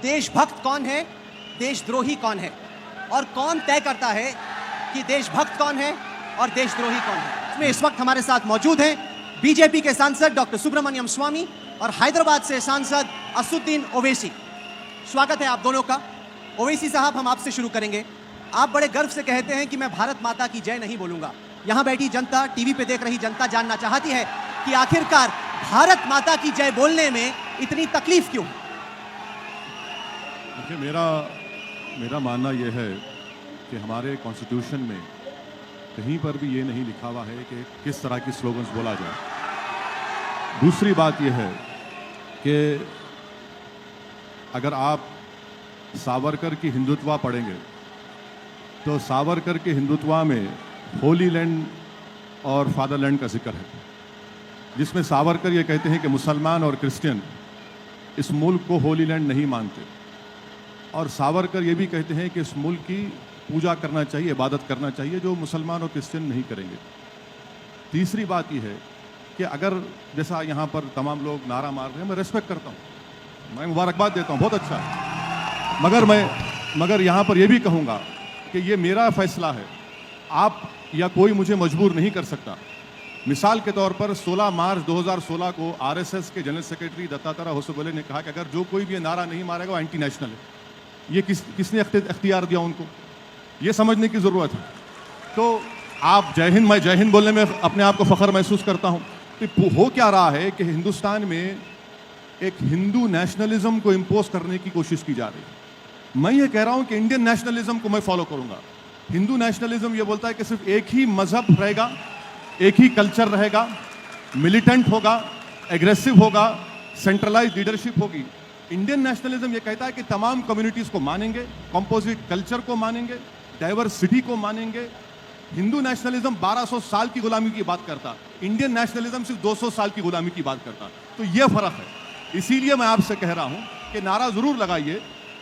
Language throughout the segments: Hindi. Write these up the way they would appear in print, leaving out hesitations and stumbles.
देशभक्त कौन है, देशद्रोही कौन है, और कौन तय करता है कि देशभक्त कौन है और देशद्रोही कौन है। इसमें इस वक्त हमारे साथ मौजूद हैं बीजेपी के सांसद डॉक्टर सुब्रमण्यम स्वामी और हैदराबाद से सांसद असदुद्दीन ओवैसी। स्वागत है आप दोनों का। ओवैसी साहब, हम आपसे शुरू करेंगे। आप बड़े गर्व से कहते हैं कि मैं भारत माता की जय नहीं बोलूंगा। यहां बैठी जनता, टीवी पे देख रही जनता जानना चाहती है कि आखिरकार भारत माता की जय बोलने में इतनी तकलीफ क्यों? देखिए, मेरा मानना यह है कि हमारे कॉन्स्टिट्यूशन में कहीं पर भी ये नहीं लिखा हुआ है कि किस तरह की स्लोगन्स बोला जाए। दूसरी बात यह है कि अगर आप सावरकर की हिंदुत्व पढ़ेंगे तो सावरकर के हिंदुत्व में होली लैंड और फादरलैंड का जिक्र है, जिसमें सावरकर ये कहते हैं कि मुसलमान और क्रिश्चियन इस मुल्क को होली लैंड नहीं मानते, और सावरकर ये भी कहते हैं कि इस मुल्क की पूजा करना चाहिए, इबादत करना चाहिए, जो मुसलमान और क्रिश्चियन नहीं करेंगे। तीसरी बात यह है कि अगर जैसा यहाँ पर तमाम लोग नारा मार रहे हैं, मैं रेस्पेक्ट करता हूँ, मैं मुबारकबाद देता हूँ, बहुत अच्छा है, मगर यहाँ पर यह भी कहूँगा कि ये मेरा फैसला है, आप या कोई मुझे मजबूर नहीं कर सकता। मिसाल के तौर पर 16 मार्च 2016 को आरएसएस के जनरल सेक्रेटरी दत्तात्रेय होसबले ने कहा कि अगर जो कोई भी ये नारा नहीं मारेगा वो एंटी नेशनल है। ये किसने अख्तियार दिया उनको? ये समझने की ज़रूरत है। तो आप जय हिंद, मैं जय हिंद बोलने में अपने आप को फ़ख्र महसूस करता हूँ। तो हो क्या रहा है कि हिंदुस्तान में एक हिंदू नेशनलिज्म को इम्पोज करने की कोशिश की जा रही है। मैं ये कह रहा हूँ कि इंडियन नेशनलिज्म को मैं फॉलो करूँगा। हिंदू नेशनलिज्म ये बोलता है कि सिर्फ एक ही मजहब रहेगा, एक ही कल्चर रहेगा, मिलिटेंट होगा, एग्रेसिव होगा, सेंट्रलाइज लीडरशिप होगी। इंडियन नेशनलिज्म ये कहता है कि तमाम कम्युनिटीज़ को मानेंगे, कंपोजिट कल्चर को मानेंगे, डाइवर्सिटी को मानेंगे। हिंदू नेशनलिज्म 1200 साल की गुलामी की बात करता, इंडियन नेशनलिज्म सिर्फ 200 साल की गुलामी की बात करता। तो ये फ़र्क है। इसीलिए मैं आपसे कह रहा हूँ कि नारा ज़रूर लगाइए,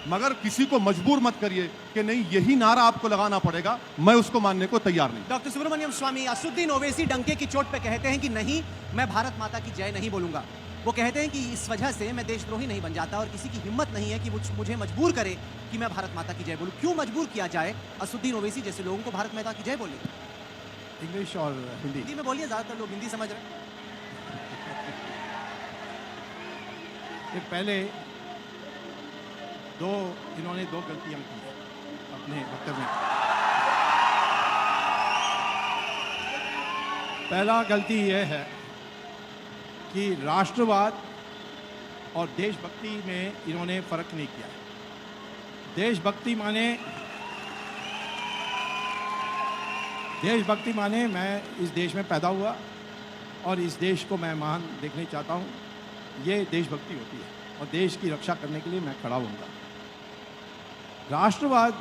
मगर किसी को मजबूर मत करिए कि नहीं यही नारा आपको लगाना पड़ेगा। मैं उसको मानने को तैयार नहीं। डॉक्टर सुब्रमण्यम स्वामी, असदुद्दीन ओवैसी डंके की चोट पे कहते हैं कि नहीं, मैं भारत माता की जय नहीं बोलूंगा। वो कहते हैं कि इस वजह से मैं देशद्रोही नहीं बन जाता और किसी की हिम्मत नहीं है कि मुझे मजबूर करे कि मैं भारत माता की जय बोलूं। क्यों मजबूर किया जाए असदुद्दीन ओवैसी जैसे लोगों को भारत माता की जय बोलने? इंग्लिश और हिंदी में बोलिए, ज्यादातर लोग हिंदी समझ रहे हैं। पहले इन्होंने दो गलतियां की अपने वक्तव्य में। पहला गलती यह है कि राष्ट्रवाद और देशभक्ति में इन्होंने फ़र्क नहीं किया। देशभक्ति माने मैं इस देश में पैदा हुआ और इस देश को मैं महान देखना चाहता हूँ, ये देशभक्ति होती है और देश की रक्षा करने के लिए मैं खड़ा होऊंगा। राष्ट्रवाद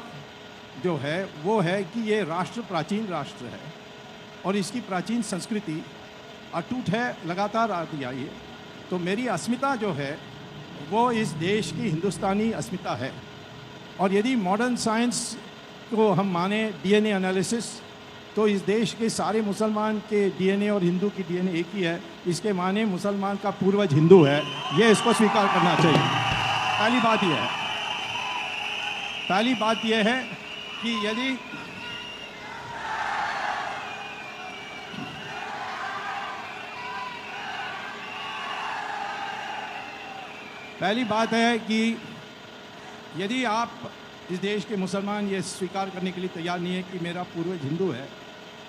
जो है वो है कि ये राष्ट्र प्राचीन राष्ट्र है और इसकी प्राचीन संस्कृति अटूट है, लगातार आती आई है। तो मेरी अस्मिता जो है वो इस देश की हिंदुस्तानी अस्मिता है। और यदि मॉडर्न साइंस को हम माने, डीएनए एनालिसिस, तो इस देश के सारे मुसलमान के डीएनए और हिंदू की डीएनए एक ही है। इसके माने मुसलमान का पूर्वज हिंदू है, ये इसको स्वीकार करना चाहिए। पहली बात यह है कि यदि आप इस देश के मुसलमान ये स्वीकार करने के लिए तैयार नहीं है कि मेरा पूर्वज हिंदू है,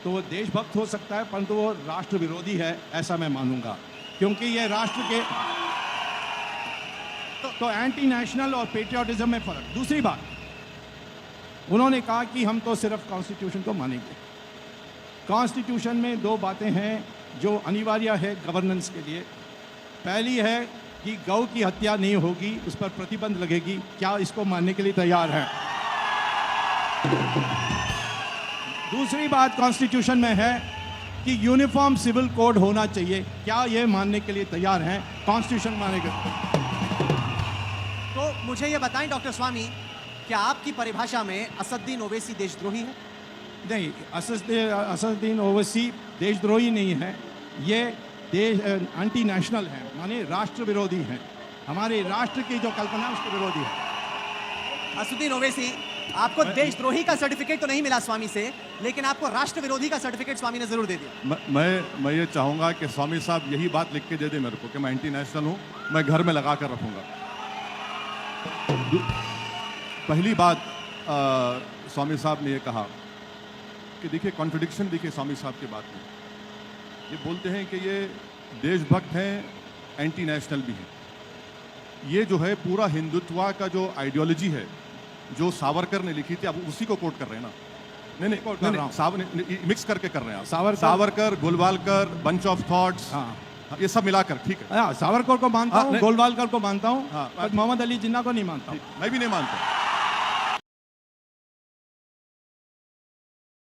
तो वो देशभक्त हो सकता है, परंतु वो राष्ट्र विरोधी है, ऐसा मैं मानूंगा। क्योंकि ये राष्ट्र के तो एंटी नेशनल और पेट्रियाटिज्म में फ़र्क। दूसरी बात, उन्होंने कहा कि हम तो सिर्फ कॉन्स्टिट्यूशन को मानेंगे। कॉन्स्टिट्यूशन में दो बातें हैं जो अनिवार्य है गवर्नेंस के लिए। पहली है कि गौ की हत्या नहीं होगी, उस पर प्रतिबंध लगेगी। क्या इसको मानने के लिए तैयार हैं? दूसरी बात कॉन्स्टिट्यूशन में है कि यूनिफॉर्म सिविल कोड होना चाहिए। क्या ये मानने के लिए तैयार हैं? कॉन्स्टिट्यूशन मानेगा। तो मुझे ये बताएं डॉक्टर स्वामी, क्या आपकी परिभाषा में असदुद्दीन ओवैसी देशद्रोही है? नहीं, असदुद्दीन ओवैसी देशद्रोही नहीं है, ये एंटी नेशनल है, माने राष्ट्र विरोधी हैं। हमारे राष्ट्र की जो कल्पना है उसके विरोधी है। असुद्दीन ओवैसी, आपको देशद्रोही का सर्टिफिकेट तो नहीं मिला स्वामी से, लेकिन आपको राष्ट्र विरोधी का सर्टिफिकेट स्वामी ने जरूर दे दिया। मैं ये चाहूंगा कि स्वामी साहब यही बात लिख के दे दे मेरे को कि मैं एंटी नेशनल हूं, मैं घर में लगा कर रखूंगा। पहली बात स्वामी साहब ने ये कहा कि देखिए कॉन्ट्रडिक्शन देखिए स्वामी साहब की बात में। ये बोलते हैं कि ये देशभक्त हैं, एंटी नेशनल भी हैं। ये जो है पूरा हिंदुत्व का जो आइडियोलॉजी है जो सावरकर ने लिखी थी, अब उसी को कोट कर रहे हैं ना? नहीं, मिक्स करके कर रहे हैं आप। Savarkar, Golwalkar, bunch of thoughts, हाँ, ये सब मिलाकर, ठीक है। सावरकर को मानता हूँ, नहीं। गोलवालकर को मानता हूँ, हाँ, पर मोहम्मद अली जिन्ना को नहीं मानता हूँ। मैं भी नहीं मानता।